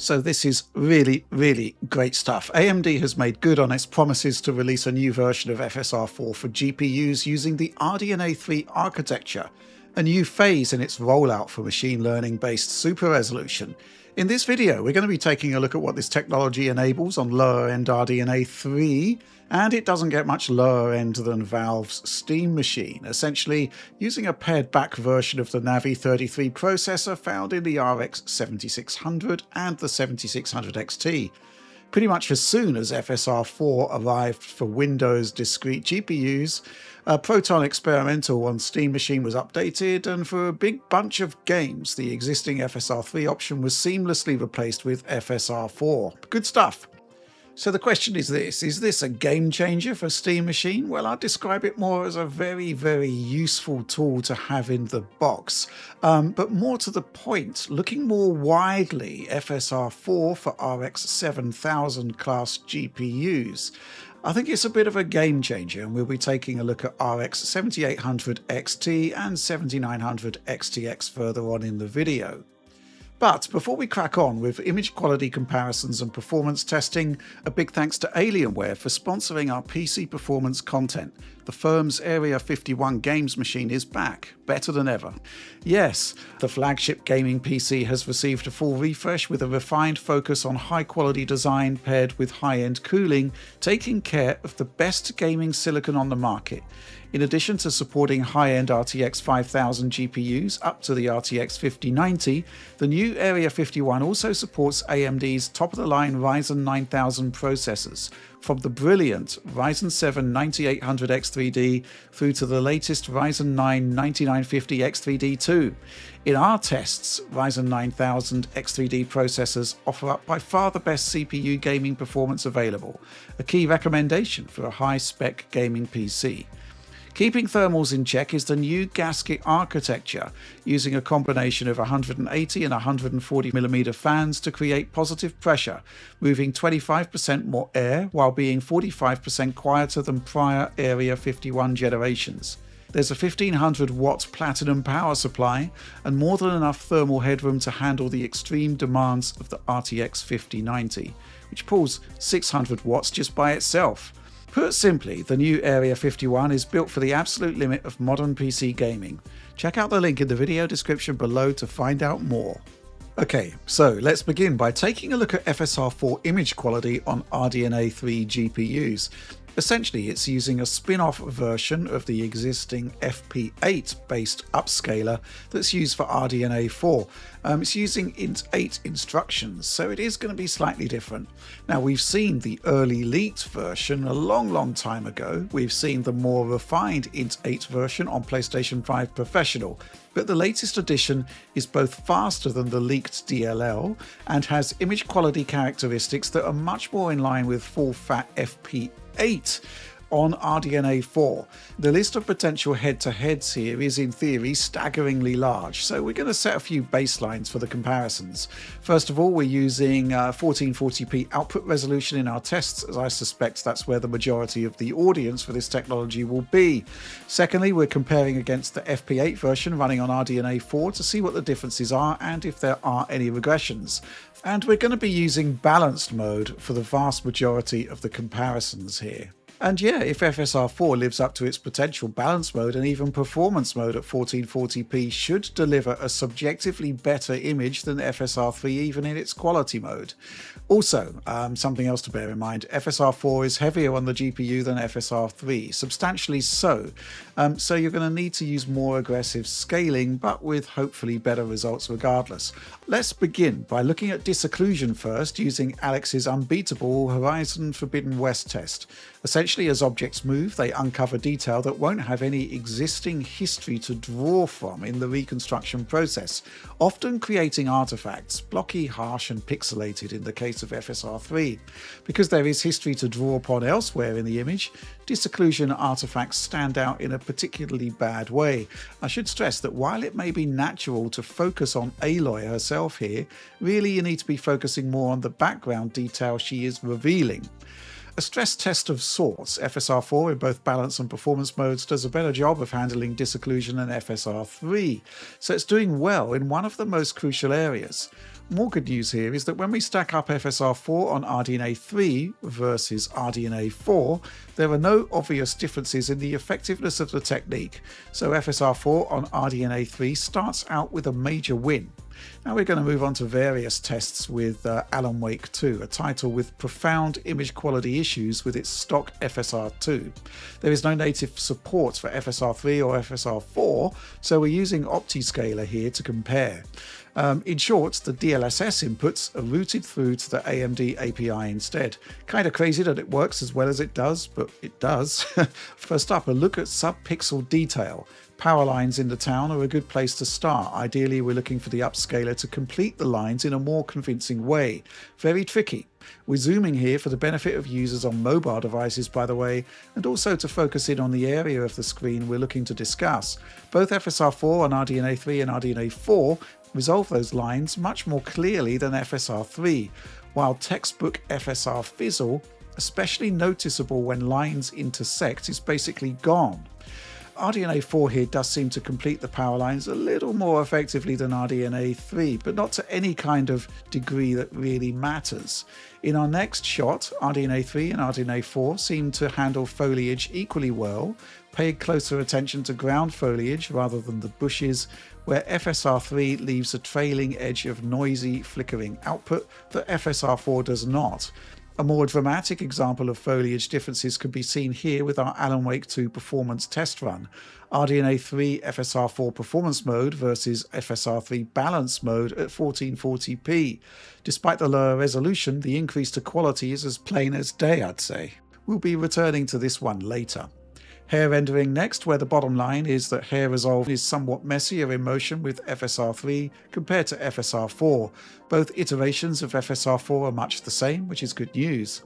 So this is really, really great stuff. AMD has made good on its promises to release a new version of FSR4 for GPUs using the RDNA 3 architecture, a new phase in its rollout for machine learning-based super resolution. In this video, we're going to be taking a look at what this technology enables on lower-end RDNA 3, and it doesn't get much lower-end than Valve's Steam machine, essentially using a pared-back version of the Navi 33 processor found in the RX 7600 and the 7600 XT. Pretty much as soon as FSR4 arrived for Windows discrete GPUs, a Proton Experimental on Steam machine was updated, and for a big bunch of games, the existing FSR3 option was seamlessly replaced with FSR4. Good stuff. So the question is this a game changer for Steam machine? Well, I'd describe it more as a very, very useful tool to have in the box. But more to the point, looking more widely, FSR4 for RX 7000 class GPUs. I think it's a bit of a game changer, and we'll be taking a look at RX 7800 XT and 7900 XTX further on in the video. But before we crack on with image quality comparisons and performance testing, a big thanks to Alienware for sponsoring our PC performance content. The firm's Area 51 games machine is back, better than ever. Yes, the flagship gaming PC has received a full refresh with a refined focus on high-quality design paired with high-end cooling, taking care of the best gaming silicon on the market. In addition to supporting high-end RTX 5000 GPUs up to the RTX 5090, the new Area 51 also supports AMD's top-of-the-line Ryzen 9000 processors, from the brilliant Ryzen 7 9800X3D through to the latest Ryzen 9 9950X3D2. In our tests, Ryzen 9000 X3D processors offer up by far the best CPU gaming performance available, a key recommendation for a high-spec gaming PC. Keeping thermals in check is the new gasket architecture, using a combination of 180 and 140mm fans to create positive pressure, moving 25% more air while being 45% quieter than prior Area 51 generations. There's a 1500 watt platinum power supply and more than enough thermal headroom to handle the extreme demands of the RTX 5090, which pulls 600 watts just by itself. Put simply, the new Area 51 is built for the absolute limit of modern PC gaming. Check out the link in the video description below to find out more. Okay, so let's begin by taking a look at FSR4 image quality on RDNA 3 GPUs. Essentially, it's using a spin-off version of the existing FP8-based upscaler that's used for RDNA 4. It's using int8 instructions, so it is going to be slightly different. Now, we've seen the early leaked version a long time ago. We've seen the more refined int8 version on PlayStation 5 Professional, but the latest edition is both faster than the leaked DLL and has image quality characteristics that are much more in line with full-fat FP8 on RDNA 4. The list of potential head-to-heads here is in theory staggeringly large, so we're going to set a few baselines for the comparisons. First of all, we're using 1440p output resolution in our tests, as I suspect that's where the majority of the audience for this technology will be. Secondly, we're comparing against the FP8 version running on RDNA 4 to see what the differences are and if there are any regressions. And we're going to be using balanced mode for the vast majority of the comparisons here. And yeah, if FSR4 lives up to its potential, balance mode and even performance mode at 1440p should deliver a subjectively better image than FSR3 even in its quality mode. Also, something else to bear in mind, FSR4 is heavier on the GPU than FSR3, substantially so. So you're going to need to use more aggressive scaling, but with hopefully better results regardless. Let's begin by looking at disocclusion first, using Alex's unbeatable Horizon Forbidden West test. Essentially, as objects move, they uncover detail that won't have any existing history to draw from in the reconstruction process, often creating artifacts, blocky, harsh and pixelated in the case of FSR3. Because there is history to draw upon elsewhere in the image, disocclusion artifacts stand out in a particularly bad way. I should stress that while it may be natural to focus on Aloy herself here, really you need to be focusing more on the background detail she is revealing. A stress test of sorts, FSR4 in both balance and performance modes does a better job of handling disocclusion than FSR3, so it's doing well in one of the most crucial areas. More good news here is that when we stack up FSR4 on RDNA 3 versus RDNA 4, there are no obvious differences in the effectiveness of the technique, so FSR4 on RDNA 3 starts out with a major win. Now we're going to move on to various tests with Alan Wake 2, a title with profound image quality issues with its stock FSR2. There is no native support for FSR3 or FSR4, so we're using upscaler here to compare. In short, the DLSS inputs are routed through to the AMD API instead. Kind of crazy that it works as well as it does, but it does. First up, a look at sub-pixel detail. Power lines in the town are a good place to start. Ideally, we're looking for the upscaler to complete the lines in a more convincing way. Very tricky. We're zooming here for the benefit of users on mobile devices, by the way, and also to focus in on the area of the screen we're looking to discuss. Both FSR4 on RDNA 3 and RDNA 4 resolve those lines much more clearly than FSR3, while textbook FSR fizzle, especially noticeable when lines intersect, is basically gone. RDNA 4 here does seem to complete the power lines a little more effectively than RDNA 3, but not to any kind of degree that really matters. In our next shot, RDNA 3 and RDNA 4 seem to handle foliage equally well, pay closer attention to ground foliage rather than the bushes, where FSR3 leaves a trailing edge of noisy, flickering output that FSR4 does not. A more dramatic example of foliage differences can be seen here with our Alan Wake 2 performance test run. RDNA 3 FSR4 performance mode versus FSR3 balance mode at 1440p. Despite the lower resolution, the increase to quality is as plain as day, I'd say. We'll be returning to this one later. Hair rendering next, where the bottom line is that hair resolve is somewhat messier in motion with FSR3 compared to FSR4. Both iterations of FSR4 are much the same, which is good news.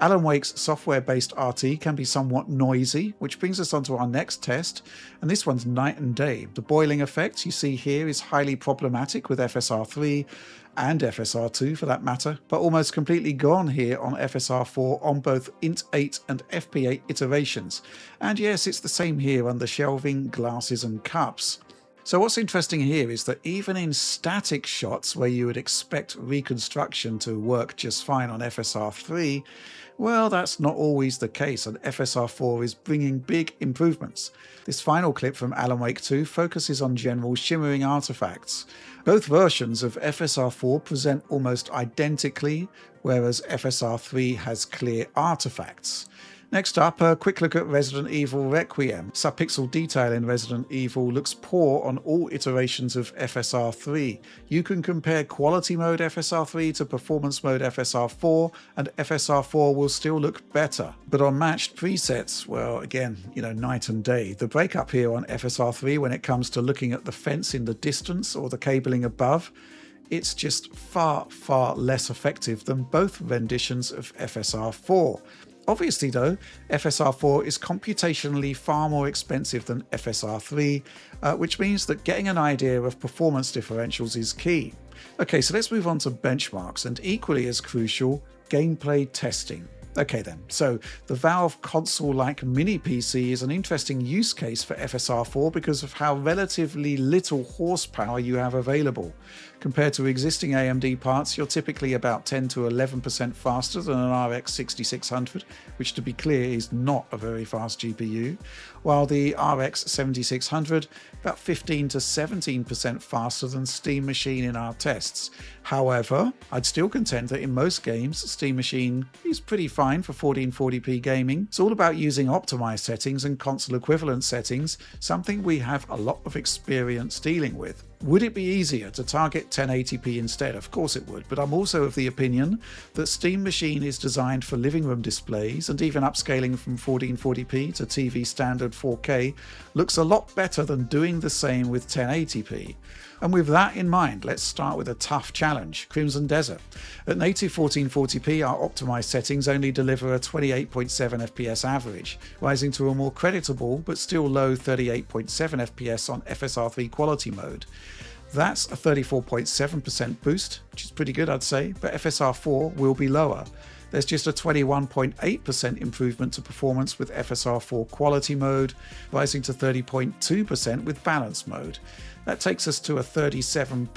Alan Wake's software-based RT can be somewhat noisy, which brings us on to our next test, and this one's night and day. The boiling effect you see here is highly problematic with FSR3, and FSR2 for that matter, but almost completely gone here on FSR4 on both int8 and FP8 iterations. And yes, it's the same here on the shelving, glasses and cups. So what's interesting here is that even in static shots where you would expect reconstruction to work just fine on FSR3, well, that's not always the case, and FSR4 is bringing big improvements. This final clip from Alan Wake 2 focuses on general shimmering artifacts. Both versions of FSR4 present almost identically, whereas FSR3 has clear artifacts. Next up, a quick look at Resident Evil Requiem. Subpixel detail in Resident Evil looks poor on all iterations of FSR3. You can compare quality mode FSR3 to performance mode FSR4, and FSR4 will still look better. But on matched presets, well, again, night and day. The breakup here on FSR3 when it comes to looking at the fence in the distance or the cabling above, it's just far, far less effective than both renditions of FSR4. Obviously though, FSR4 is computationally far more expensive than FSR3, which means that getting an idea of performance differentials is key. Okay, so let's move on to benchmarks, and equally as crucial, gameplay testing. Okay then, so the Valve console-like mini PC is an interesting use case for FSR4 because of how relatively little horsepower you have available. Compared to existing AMD parts, you're typically about 10 to 11% faster than an RX 6600, which to be clear is not a very fast GPU, while the RX 7600 about 15 to 17% faster than Steam Machine in our tests. However, I'd still contend that in most games, Steam Machine is pretty fine for 1440p gaming. It's all about using optimized settings and console equivalent settings, something we have a lot of experience dealing with. Would it be easier to target 1080p instead? Of course it would, but I'm also of the opinion that Steam Machine is designed for living room displays, and even upscaling from 1440p to TV standard 4K looks a lot better than doing the same with 1080p. And with that in mind, let's start with a tough challenge, Crimson Desert. At native 1440p, our optimized settings only deliver a 28.7 FPS average, rising to a more creditable but still low 38.7 FPS on FSR3 quality mode. That's a 34.7% boost, which is pretty good I'd say, but FSR4 will be lower. There's just a 21.8% improvement to performance with FSR4 quality mode, rising to 30.2% with balance mode. That takes us to a 37.4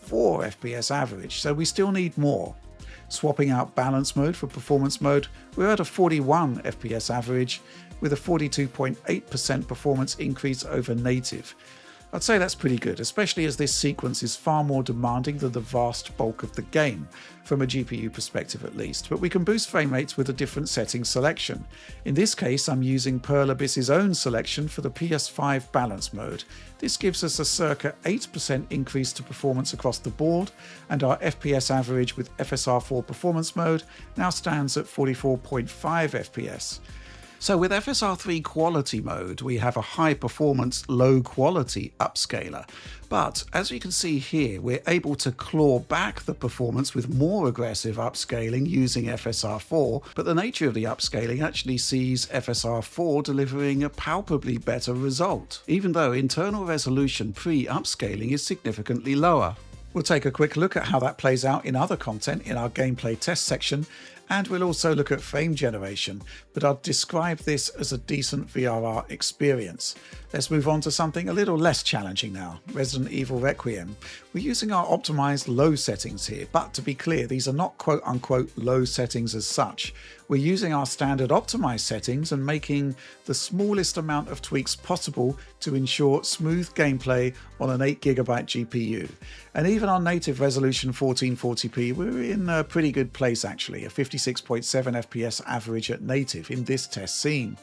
FPS average, so we still need more. Swapping out balance mode for performance mode, we're at a 41 FPS average with a 42.8% performance increase over native. I'd say that's pretty good, especially as this sequence is far more demanding than the vast bulk of the game, from a GPU perspective at least, but we can boost frame rates with a different settings selection. In this case, I'm using Pearl Abyss's own selection for the PS5 balance mode. This gives us a circa 8% increase to performance across the board, and our FPS average with FSR4 performance mode now stands at 44.5 FPS. So with FSR3 quality mode, we have a high performance, low quality upscaler. But as you can see here, we're able to claw back the performance with more aggressive upscaling using FSR4, but the nature of the upscaling actually sees FSR4 delivering a palpably better result, even though internal resolution pre-upscaling is significantly lower. We'll take a quick look at how that plays out in other content in our gameplay test section, and we'll also look at frame generation, but I'll describe this as a decent VRR experience. Let's move on to something a little less challenging now, Resident Evil Requiem. We're using our optimized low settings here, but to be clear, these are not quote-unquote low settings as such. We're using our standard optimized settings and making the smallest amount of tweaks possible to ensure smooth gameplay on an 8GB GPU. And even on native resolution 1440p, we're in a pretty good place actually, a 56.7 FPS average at native in this test scene.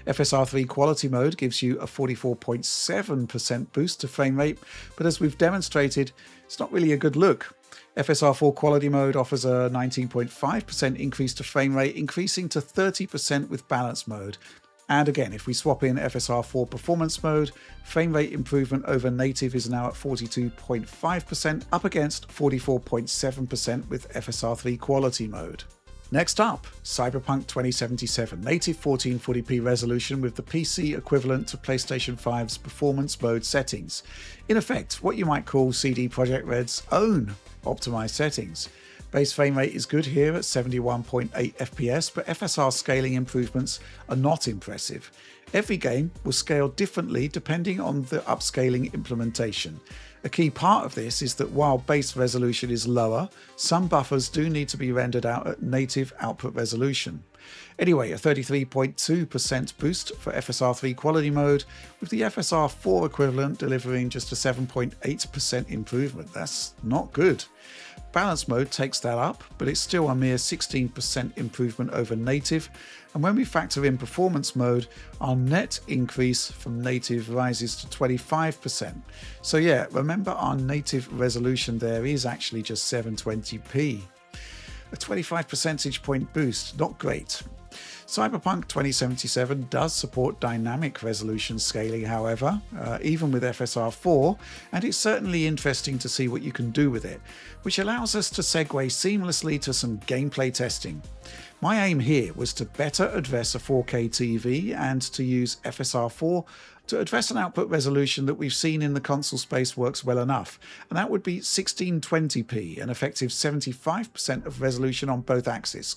FSR3 quality mode gives you a 44.7% boost to frame rate, but as we've demonstrated, it's not really a good look. FSR4 quality mode offers a 19.5% increase to frame rate, increasing to 30% with balance mode. And again, if we swap in FSR4 performance mode, frame rate improvement over native is now at 42.5%, up against 44.7% with FSR3 quality mode. Next up, Cyberpunk 2077, native 1440p resolution with the PC equivalent to PlayStation 5's performance mode settings. In effect, what you might call CD Projekt Red's own optimized settings. Base frame rate is good here at 71.8 FPS, but FSR scaling improvements are not impressive. Every game will scale differently depending on the upscaling implementation. A key part of this is that while base resolution is lower, some buffers do need to be rendered out at native output resolution. Anyway, a 33.2% boost for FSR3 quality mode, with the FSR4 equivalent delivering just a 7.8% improvement. That's not good. Balance mode takes that up, but it's still a mere 16% improvement over native, and when we factor in performance mode, our net increase from native rises to 25%. So yeah, remember our native resolution there is actually just 720p. A 25 percentage point boost, not great. Cyberpunk 2077 does support dynamic resolution scaling, however, even with FSR4, and it's certainly interesting to see what you can do with it, which allows us to segue seamlessly to some gameplay testing. My aim here was to better address a 4K TV and to use FSR4 to address an output resolution that we've seen in the console space works well enough, and that would be 1620p, an effective 75% of resolution on both axes.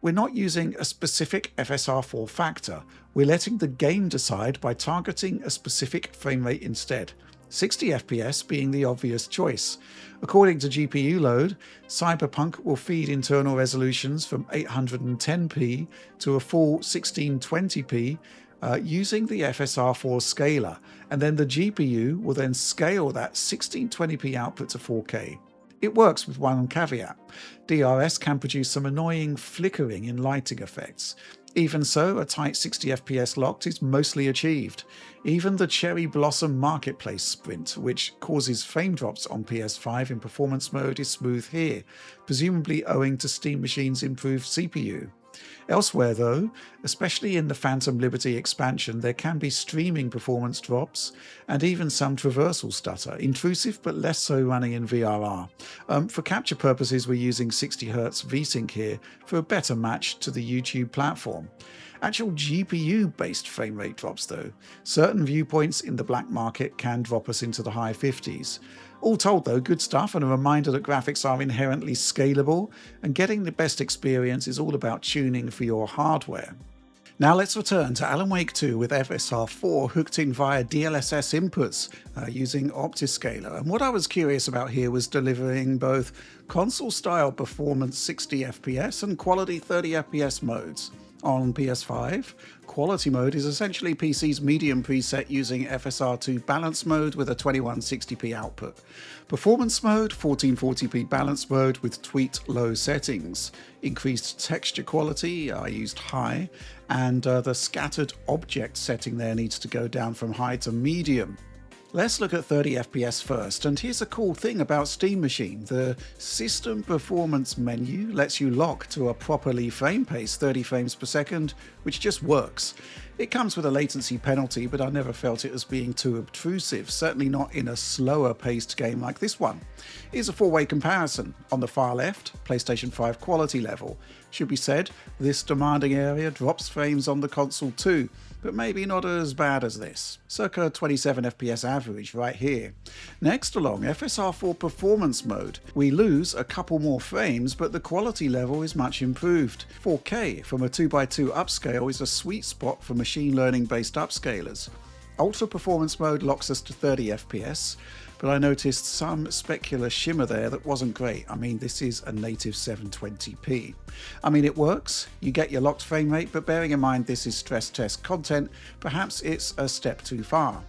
We're not using a specific FSR4 factor, we're letting the game decide by targeting a specific frame rate instead, 60 FPS being the obvious choice. According to GPU load, Cyberpunk will feed internal resolutions from 810p to a full 1620p using the FSR4 scaler, and then the GPU will then scale that 1620p output to 4K. It works with one caveat. DRS can produce some annoying flickering in lighting effects. Even so, a tight 60 FPS locked is mostly achieved. Even the Cherry Blossom Marketplace sprint, which causes frame drops on PS5 in performance mode, is smooth here, presumably owing to Steam Machine's improved CPU. Elsewhere though, especially in the Phantom Liberty expansion, there can be streaming performance drops and even some traversal stutter, intrusive but less so running in VRR. For capture purposes, we're using 60Hz VSync here for a better match to the YouTube platform. Actual GPU-based frame rate drops though. Certain viewpoints in the black market can drop us into the high 50s. All told though, good stuff, and a reminder that graphics are inherently scalable, and getting the best experience is all about tuning for your hardware. Now let's return to Alan Wake 2 with FSR 4 hooked in via DLSS inputs using upscaler. And what I was curious about here was delivering both console-style performance 60 FPS and quality 30 FPS modes. On PS5, quality mode is essentially PC's medium preset using FSR2 balance mode with a 2160p output. Performance mode, 1440p balance mode with tweaked low settings. Increased texture quality, I used high, and the scattered object setting there needs to go down from high to medium. Let's look at 30 FPS first, and here's a cool thing about Steam Machine. The System Performance menu lets you lock to a properly frame pace 30 frames per second, which just works. It comes with a latency penalty, but I never felt it as being too obtrusive, certainly not in a slower paced game like this one. Here's a four-way comparison. On the far left, PlayStation 5 quality level. Should be said, this demanding area drops frames on the console too, but maybe not as bad as this. Circa 27 FPS average right here. Next along, FSR4 performance mode. We lose a couple more frames, but the quality level is much improved. 4K from a 2x2 upscale is a sweet spot for machine learning based upscalers. Ultra performance mode locks us to 30 FPS, but I noticed some specular shimmer there that wasn't great. I mean, this is a native 720p. I mean, it works, you get your locked frame rate, but bearing in mind this is stress test content, perhaps it's a step too far.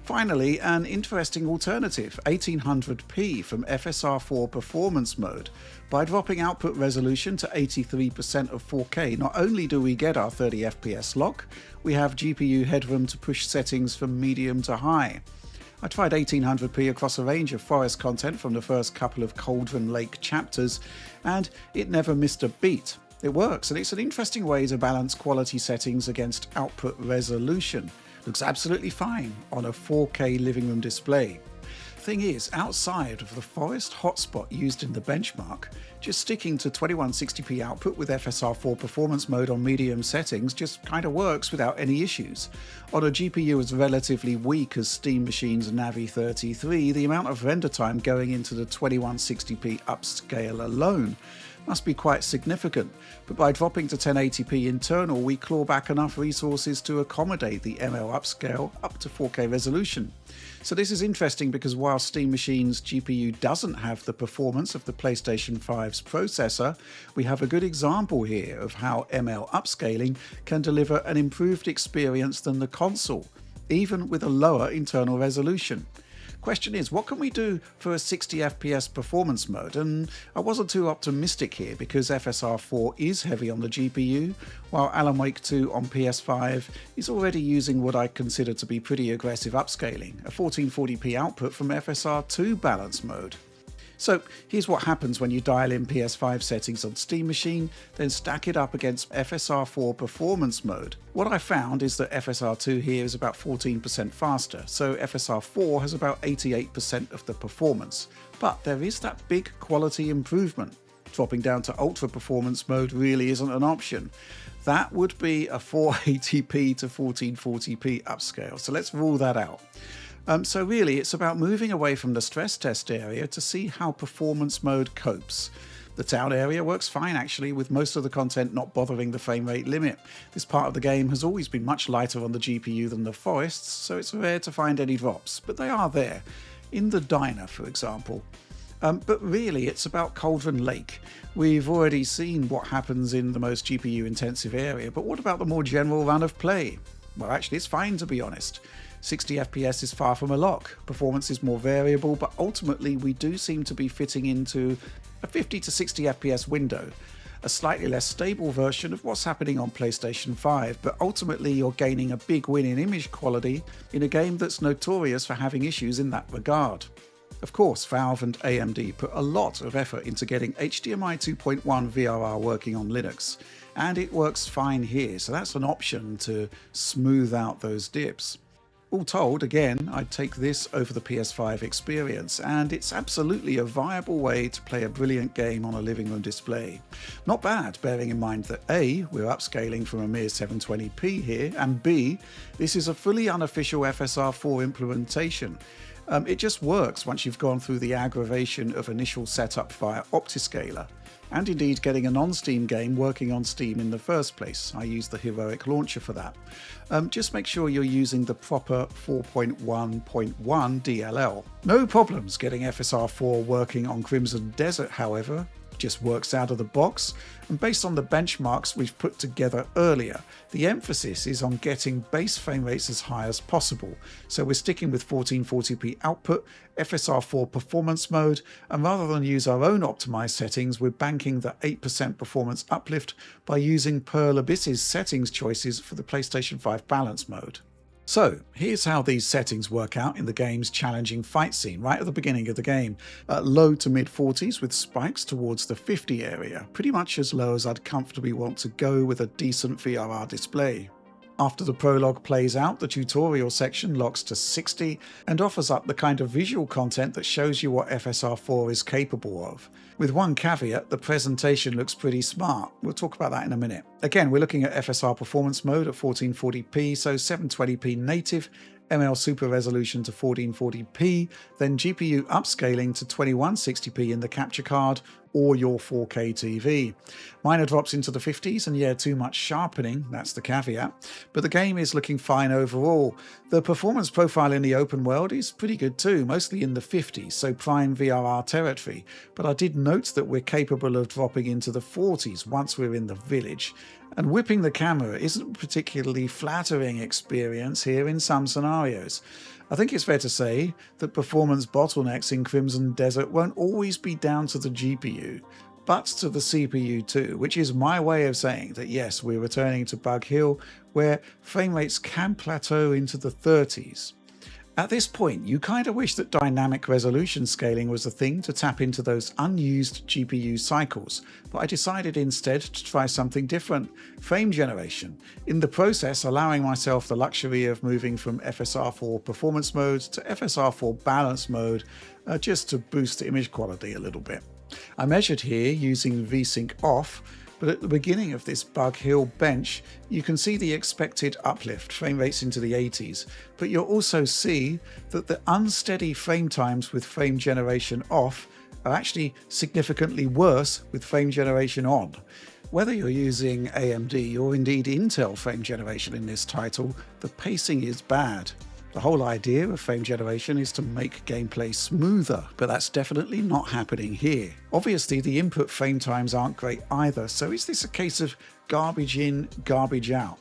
Finally, an interesting alternative, 1800p from FSR4 performance mode. By dropping output resolution to 83% of 4K, not only do we get our 30 FPS lock, we have GPU headroom to push settings from medium to high. I tried 1800p across a range of forest content from the first couple of Cauldron Lake chapters, and it never missed a beat. It works, and it's an interesting way to balance quality settings against output resolution. Looks absolutely fine on a 4K living room display. Thing is, outside of the forest hotspot used in the benchmark, just sticking to 2160p output with FSR4 performance mode on medium settings just kinda works without any issues. On a GPU as relatively weak as Steam Machine's Navi 33, the amount of render time going into the 2160p upscale alone must be quite significant, but by dropping to 1080p internal, we claw back enough resources to accommodate the ML upscale up to 4K resolution. So this is interesting because while Steam Machine's GPU doesn't have the performance of the PlayStation 5's processor, we have a good example here of how ML upscaling can deliver an improved experience than the console, even with a lower internal resolution. Question is, what can we do for a 60 FPS performance mode? And I wasn't too optimistic here because FSR4 is heavy on the GPU, while Alan Wake 2 on PS5 is already using what I consider to be pretty aggressive upscaling, a 1440p output from FSR2 balance mode. So here's what happens when you dial in PS5 settings on Steam Machine, then stack it up against FSR4 performance mode. What I found is that FSR2 here is about 14% faster, so FSR4 has about 88% of the performance. But there is that big quality improvement. Dropping down to ultra performance mode really isn't an option. That would be a 480p to 1440p upscale, so let's rule that out. So really, it's about moving away from the stress test area to see how performance mode copes. The town area works fine actually, with most of the content not bothering the frame rate limit. This part of the game has always been much lighter on the GPU than the forests, so it's rare to find any drops, but they are there. In the diner, for example. But really, it's about Cauldron Lake. We've already seen what happens in the most GPU-intensive area, but what about the more general run of play? Well, actually, it's fine, to be honest. 60 FPS is far from a lock. Performance is more variable, but ultimately we do seem to be fitting into a 50 to 60 FPS window. A slightly less stable version of what's happening on PlayStation 5, but ultimately you're gaining a big win in image quality in a game that's notorious for having issues in that regard. Of course, Valve and AMD put a lot of effort into getting HDMI 2.1 VRR working on Linux, and it works fine here, so that's an option to smooth out those dips. All told, again, I'd take this over the PS5 experience, and it's absolutely a viable way to play a brilliant game on a living room display. Not bad, bearing in mind that A, we're upscaling from a mere 720p here, and B, this is a fully unofficial FSR4 implementation. It just works once you've gone through the aggravation of initial setup via upscaler, and indeed getting a non-Steam game working on Steam in the first place. I use the Heroic launcher for that. Just make sure you're using the proper 4.1.1 DLL. No problems getting FSR4 working on Crimson Desert, however. Just works out of the box, and based on the benchmarks we've put together earlier, the emphasis is on getting base frame rates as high as possible. So we're sticking with 1440p output, FSR4 performance mode, and rather than use our own optimized settings, we're banking the 8% performance uplift by using Pearl Abyss's settings choices for the PlayStation 5 balance mode. So here's how these settings work out in the game's challenging fight scene right at the beginning of the game. At low to mid 40s with spikes towards the 50 area, pretty much as low as I'd comfortably want to go with a decent VRR display. After the prologue plays out, the tutorial section locks to 60 and offers up the kind of visual content that shows you what FSR4 is capable of. With one caveat, the presentation looks pretty smart. We'll talk about that in a minute. Again, we're looking at FSR performance mode at 1440p, so 720p native, ML super resolution to 1440p, then GPU upscaling to 2160p in the capture card or your 4K TV. Minor drops into the 50s, and yeah, too much sharpening, that's the caveat, but the game is looking fine overall. The performance profile in the open world is pretty good too, mostly in the 50s, so prime VRR territory, but I did note that we're capable of dropping into the 40s once we're in the village. And whipping the camera isn't a particularly flattering experience here in some scenarios. I think it's fair to say that performance bottlenecks in Crimson Desert won't always be down to the GPU, but to the CPU too, which is my way of saying that yes, we're returning to Bug Hill, where frame rates can plateau into the 30s. At this point, you kind of wish that dynamic resolution scaling was a thing to tap into those unused GPU cycles, but I decided instead to try something different, frame generation, in the process allowing myself the luxury of moving from FSR4 performance mode to FSR4 balance mode, just to boost the image quality a little bit. I measured here using VSync off, but at the beginning of this Bug Hill bench, you can see the expected uplift, frame rates into the 80s, but you'll also see that the unsteady frame times with frame generation off are actually significantly worse with frame generation on. Whether you're using AMD or indeed Intel frame generation in this title, the pacing is bad. The whole idea of frame generation is to make gameplay smoother, but that's definitely not happening here. Obviously, the input frame times aren't great either, so is this a case of garbage in, garbage out?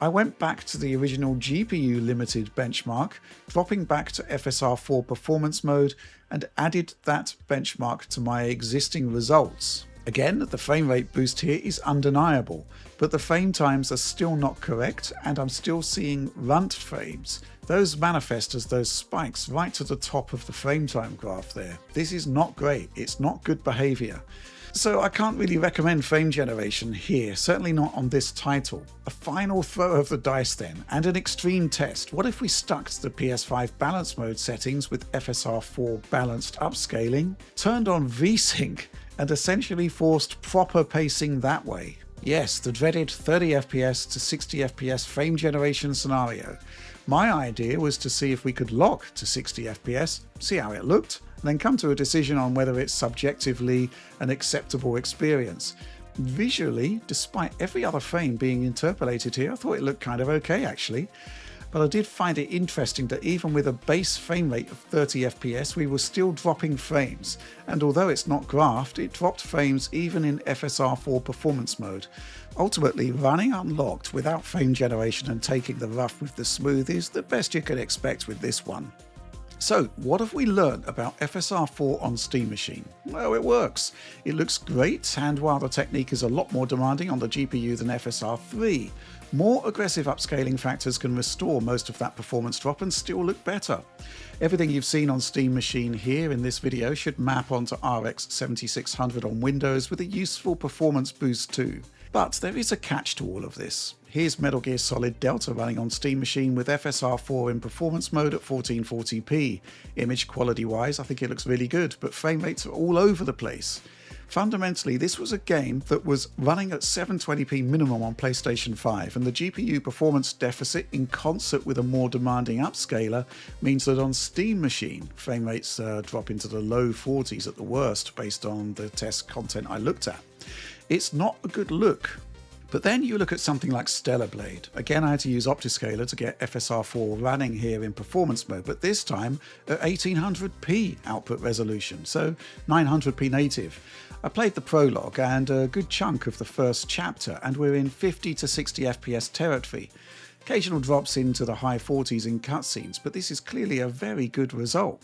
I went back to the original GPU limited benchmark, dropping back to FSR4 performance mode, and added that benchmark to my existing results. Again, the frame rate boost here is undeniable, but the frame times are still not correct, and I'm still seeing runt frames. Those manifest as those spikes right to the top of the frame time graph there. This is not great, it's not good behavior. So I can't really recommend frame generation here, certainly not on this title. A final throw of the dice then, and an extreme test. What if we stuck to the PS5 balance mode settings with FSR4 balanced upscaling, turned on VSync, and essentially forced proper pacing that way? Yes, the dreaded 30 FPS to 60 FPS frame generation scenario. My idea was to see if we could lock to 60 FPS, see how it looked, and then come to a decision on whether it's subjectively an acceptable experience. Visually, despite every other frame being interpolated here, I thought it looked kind of okay actually. But I did find it interesting that even with a base frame rate of 30 FPS, we were still dropping frames. And although it's not graphed, it dropped frames even in FSR4 performance mode. Ultimately, running unlocked without frame generation and taking the rough with the smooth is the best you can expect with this one. So, what have we learned about FSR4 on Steam Machine? Well, it works. It looks great, and while the technique is a lot more demanding on the GPU than FSR3, more aggressive upscaling factors can restore most of that performance drop and still look better. Everything you've seen on Steam Machine here in this video should map onto RX 7600 on Windows with a useful performance boost too. But there is a catch to all of this. Here's Metal Gear Solid Delta running on Steam Machine with FSR4 in performance mode at 1440p. Image quality wise, I think it looks really good, but frame rates are all over the place. Fundamentally, this was a game that was running at 720p minimum on PlayStation 5, and the GPU performance deficit in concert with a more demanding upscaler means that on Steam Machine, frame rates drop into the low 40s at the worst based on the test content I looked at. It's not a good look. But then you look at something like Stellar Blade. Again, I had to use upscaler to get FSR4 running here in performance mode, but this time at 1800p output resolution, so 900p native. I played the prologue and a good chunk of the first chapter, and we're in 50 to 60 FPS territory. Occasional drops into the high 40s in cutscenes, but this is clearly a very good result.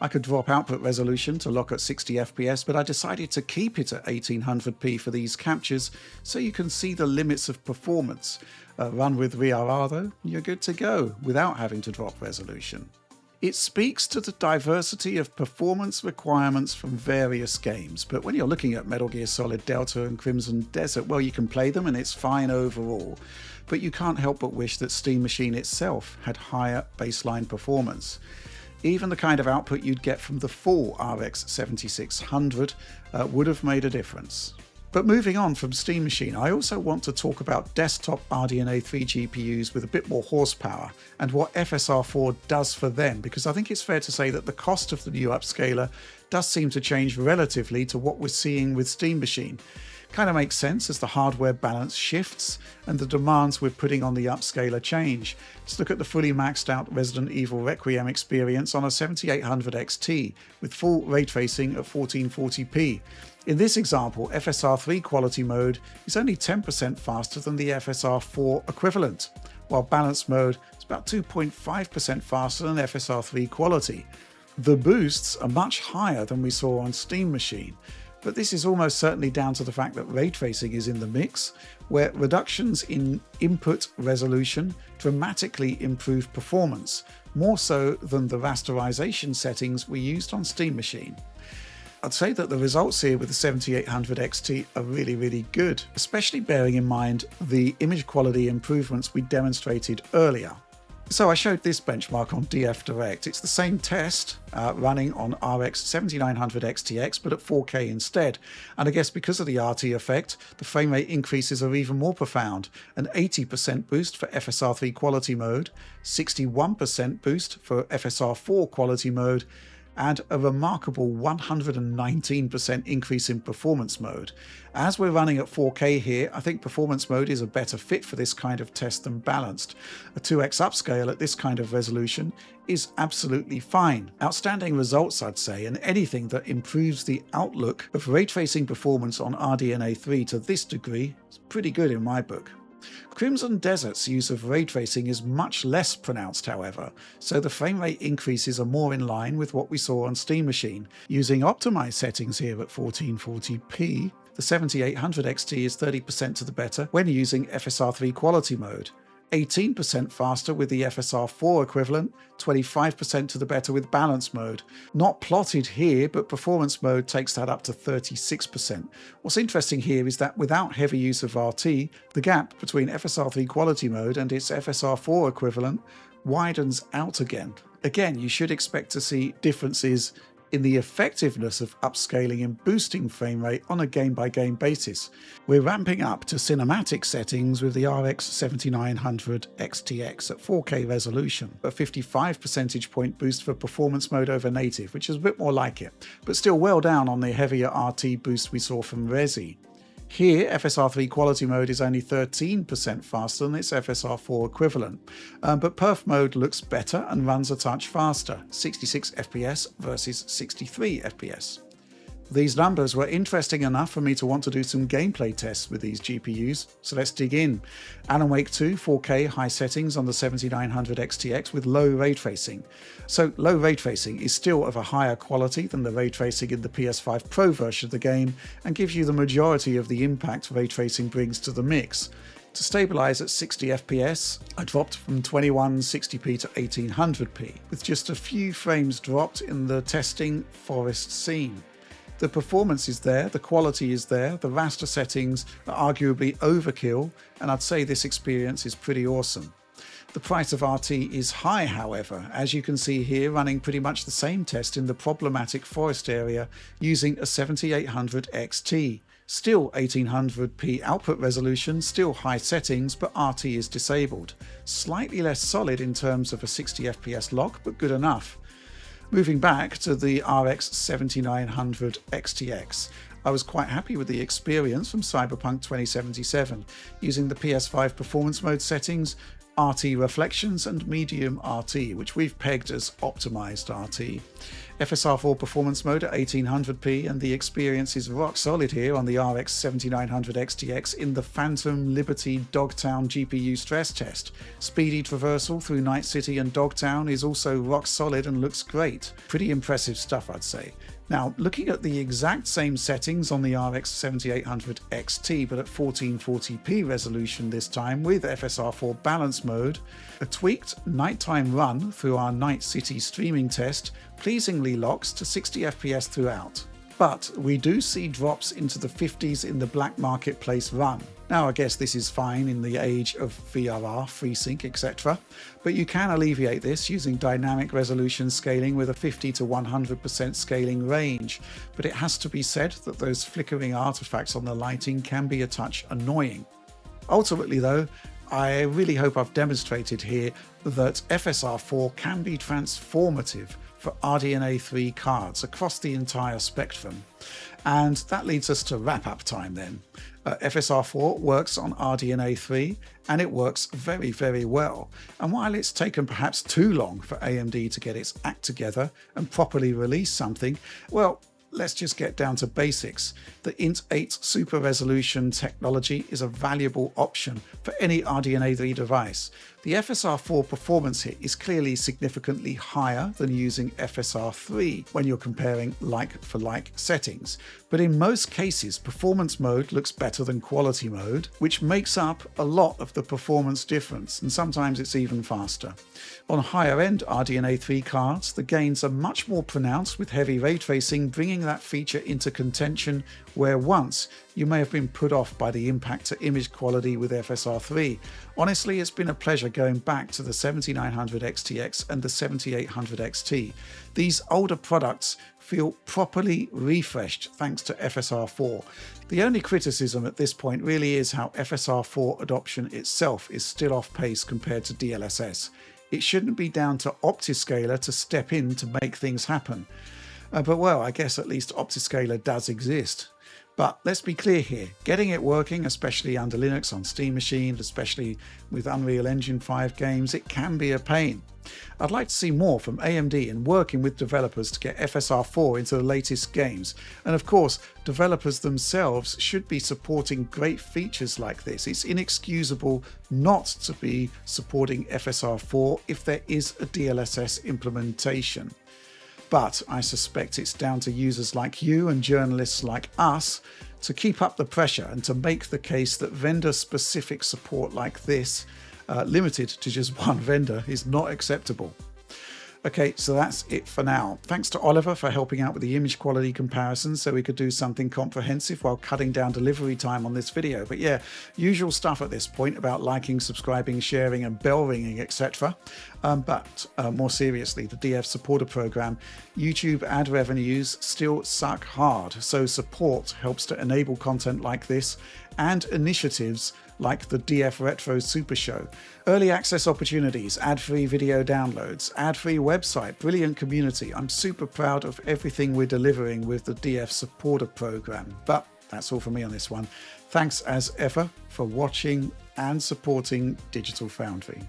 I could drop output resolution to lock at 60 FPS, but I decided to keep it at 1800p for these captures so you can see the limits of performance. Run with VRR though, you're good to go without having to drop resolution. It speaks to the diversity of performance requirements from various games, but when you're looking at Metal Gear Solid Delta and Crimson Desert, well, you can play them and it's fine overall, but you can't help but wish that Steam Machine itself had higher baseline performance. Even the kind of output you'd get from the full RX 7600 would have made a difference. But moving on from Steam Machine, I also want to talk about desktop RDNA 3 GPUs with a bit more horsepower and what FSR4 does for them, because I think it's fair to say that the cost of the new upscaler does seem to change relatively to what we're seeing with Steam Machine. Kind of makes sense as the hardware balance shifts and the demands we're putting on the upscaler change. Let's look at the fully maxed out Resident Evil Requiem experience on a 7800 XT with full ray tracing at 1440p. In this example, FSR3 quality mode is only 10% faster than the FSR4 equivalent, while balance mode is about 2.5% faster than FSR3 quality. The boosts are much higher than we saw on Steam Machine, but this is almost certainly down to the fact that ray tracing is in the mix, where reductions in input resolution dramatically improve performance, more so than the rasterization settings we used on Steam Machine. I'd say that the results here with the 7800 XT are really good, especially bearing in mind the image quality improvements we demonstrated earlier. So I showed this benchmark on DF Direct. It's the same test running on RX 7900 XTX, but at 4K instead. And I guess because of the RT effect, the frame rate increases are even more profound. An 80% boost for FSR3 quality mode, 61% boost for FSR4 quality mode, and a remarkable 119% increase in performance mode. As we're running at 4K here, I think performance mode is a better fit for this kind of test than balanced. A 2x upscale at this kind of resolution is absolutely fine. Outstanding results, I'd say, and anything that improves the outlook of ray tracing performance on RDNA 3 to this degree is pretty good in my book. Crimson Desert's use of ray tracing is much less pronounced, however, so the frame rate increases are more in line with what we saw on Steam Machine. Using optimized settings here at 1440p, the 7800 XT is 30% to the better when using FSR3 quality mode. 18% faster with the FSR4 equivalent, 25% to the better with balance mode. Not plotted here, but performance mode takes that up to 36%. What's interesting here is that without heavy use of RT, the gap between FSR3 quality mode and its FSR4 equivalent widens out again. Again, you should expect to see differences in the effectiveness of upscaling and boosting frame rate on a game-by-game basis. We're ramping up to cinematic settings with the RX 7900 XTX at 4K resolution, a 55 percentage point boost for performance mode over native, which is a bit more like it, but still well down on the heavier RT boost we saw from Resi. Here, FSR3 quality mode is only 13% faster than its FSR4 equivalent, but perf mode looks better and runs a touch faster, 66 FPS versus 63 FPS. These numbers were interesting enough for me to want to do some gameplay tests with these GPUs, so let's dig in. Alan Wake 2 4K high settings on the 7900 XTX with low ray tracing. So low ray tracing is still of a higher quality than the ray tracing in the PS5 Pro version of the game and gives you the majority of the impact ray tracing brings to the mix. To stabilize at 60 FPS, I dropped from 2160p to 1800p, with just a few frames dropped in the testing forest scene. The performance is there, the quality is there, the raster settings are arguably overkill, and I'd say this experience is pretty awesome. The price of RT is high, however, as you can see here, running pretty much the same test in the problematic forest area using a 7800 XT. Still 1800p output resolution, still high settings, but RT is disabled. Slightly less solid in terms of a 60 FPS lock, but good enough. Moving back to the RX 7900 XTX, I was quite happy with the experience from Cyberpunk 2077, using the PS5 performance mode settings, RT reflections and medium RT, which we've pegged as optimized RT. FSR4 performance mode at 1800p, and the experience is rock solid here on the RX 7900 XTX in the Phantom Liberty Dogtown GPU stress test. Speedy traversal through Night City and Dogtown is also rock solid and looks great. Pretty impressive stuff, I'd say. Now, looking at the exact same settings on the RX 7800 XT, but at 1440p resolution this time with FSR4 balance mode, a tweaked nighttime run through our Night City streaming test pleasingly locks to 60 FPS throughout. But we do see drops into the 50s in the black marketplace run. Now, I guess this is fine in the age of VRR, FreeSync, etc. But you can alleviate this using dynamic resolution scaling with a 50 to 100% scaling range. But it has to be said that those flickering artifacts on the lighting can be a touch annoying. Ultimately though, I really hope I've demonstrated here that FSR4 can be transformative for RDNA 3 cards across the entire spectrum. And that leads us to wrap-up time then. FSR4 works on RDNA 3 and it works very, very well. And while it's taken perhaps too long for AMD to get its act together and properly release something, well, let's just get down to basics. The Int8 Super Resolution technology is a valuable option for any RDNA 3 device. The FSR4 performance hit is clearly significantly higher than using FSR3 when you're comparing like-for-like settings, but in most cases performance mode looks better than quality mode, which makes up a lot of the performance difference, and sometimes it's even faster. On higher-end RDNA 3 cards, the gains are much more pronounced with heavy ray tracing, bringing that feature into contention where once you may have been put off by the impact to image quality with FSR3. Honestly, it's been a pleasure going back to the 7900 XTX and the 7800 XT. These older products feel properly refreshed thanks to FSR4. The only criticism at this point really is how FSR4 adoption itself is still off pace compared to DLSS. It shouldn't be down to upscaler to step in to make things happen. But well, I guess at least upscaler does exist. But let's be clear here, getting it working, especially under Linux on Steam machines, especially with Unreal Engine 5 games, it can be a pain. I'd like to see more from AMD in working with developers to get FSR4 into the latest games. And of course, developers themselves should be supporting great features like this. It's inexcusable not to be supporting FSR4 if there is a DLSS implementation. But I suspect it's down to users like you and journalists like us to keep up the pressure and to make the case that vendor-specific support like this, limited to just one vendor, is not acceptable. Okay, so that's it for now. Thanks to Oliver for helping out with the image quality comparisons so we could do something comprehensive while cutting down delivery time on this video. But yeah, usual stuff at this point about liking, subscribing, sharing and bell ringing, etc. But more seriously, the DF supporter program, YouTube ad revenues still suck hard, so support helps to enable content like this and initiatives like the DF Retro Super Show. Early access opportunities, ad-free video downloads, ad-free website, brilliant community. I'm super proud of everything we're delivering with the DF supporter program. But that's all from me on this one. Thanks as ever for watching and supporting Digital Foundry.